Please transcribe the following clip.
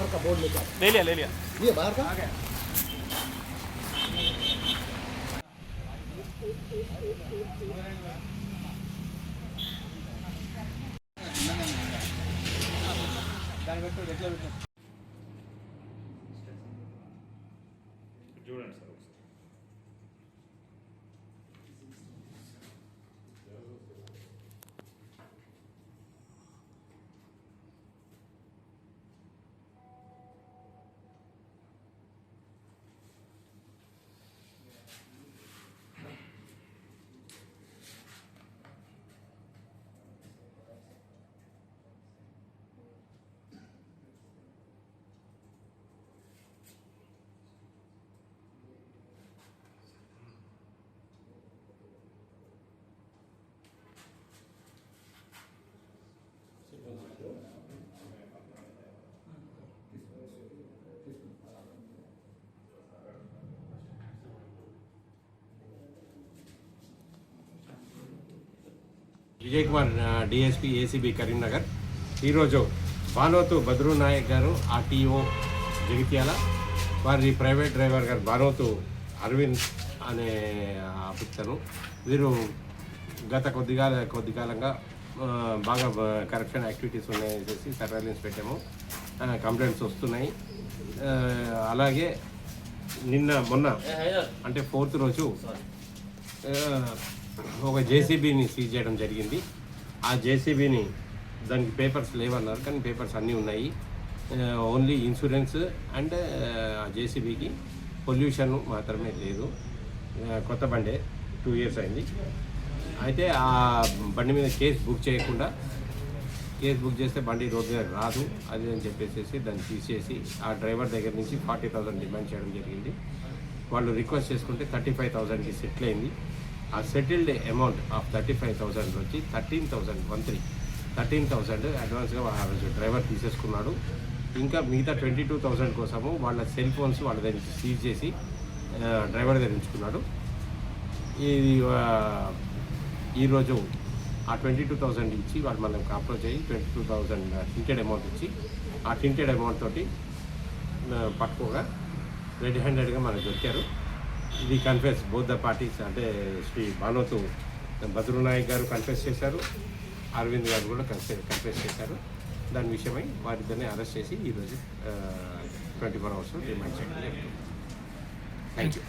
बाहर का बोर्ड लेकर ले लिया ये बाहर का చూడండి సార్ ఒకసారి విజయ్ కుమార్ డిఎస్పీ ఏసీబీ కరీంనగర్. ఈరోజు భానోతు బద్రు నాయక్ గారు ఆర్టీఓ జగిత్యాల, వారి ప్రైవేట్ డ్రైవర్ గారు భానోతు అరవింద్ అనే అతను. వీరు గత కొద్ది కాలంగా బాగా కరప్షన్ యాక్టివిటీస్ ఉన్నాయని సర్వేలెన్స్ పెట్టాము. కంప్లైంట్స్ వస్తున్నాయి. అలాగే మొన్న అంటే 4th రోజు ఒక జేసీబీని సీజ్ చేయడం జరిగింది. ఆ జేసీబీని దానికి పేపర్స్ లేవన్నారు, కానీ పేపర్స్ అన్నీ ఉన్నాయి. ఓన్లీ ఇన్సూరెన్స్ అండ్ ఆ జేసీబీకి పొల్యూషన్ మాత్రమే లేదు. కొత్త బండే 2 years అయింది. అయితే ఆ బండి మీద కేసు బుక్ చేస్తే బండి రోడ్డు మీద రాదు అది అని చెప్పేసి దాన్ని తీసేసి ఆ డ్రైవర్ దగ్గర నుంచి 40,000 డిమాండ్ చేయడం జరిగింది. వాళ్ళు రిక్వెస్ట్ చేసుకుంటే 35,000కి సెటిల్ అయింది. ఆ సెటిల్డ్ అమౌంట్ ఆఫ్ 35,000 వచ్చి 13,000 అడ్వాన్స్గా ఆ రోజు డ్రైవర్ తీసేసుకున్నాడు. ఇంకా మిగతా 22,000 కోసము వాళ్ళ సెల్ ఫోన్స్ వాళ్ళ దగ్గర నుంచి సీజ్ చేసి డ్రైవర్ దగ్గర ఉంచుకున్నాడు. ఇది ఈరోజు ఆ 22,000 ఇచ్చి వాళ్ళు మనకు అప్రోచ్ అయ్యి 22,000 టింటెడ్ అమౌంట్ ఇచ్చి ఆ టింటెడ్ అమౌంట్ తోటి పట్టుకోగా రెడ్ హ్యాండెడ్గా మనకు దొరికారు. ఇది కన్ఫెస్ బోత్ ద పార్టీస్, అంటే శ్రీ భానోతు బద్రు నాయక్ గారు కన్ఫెస్ చేశారు, అరవింద్ గారు కూడా కన్ఫెస్ చేశారు. దాని విషయమై వారిద్దరిని అరెస్ట్ చేసి ఈరోజు 24 hours రిమాండ్ చేయడం జరుగుతుంది. Thank you.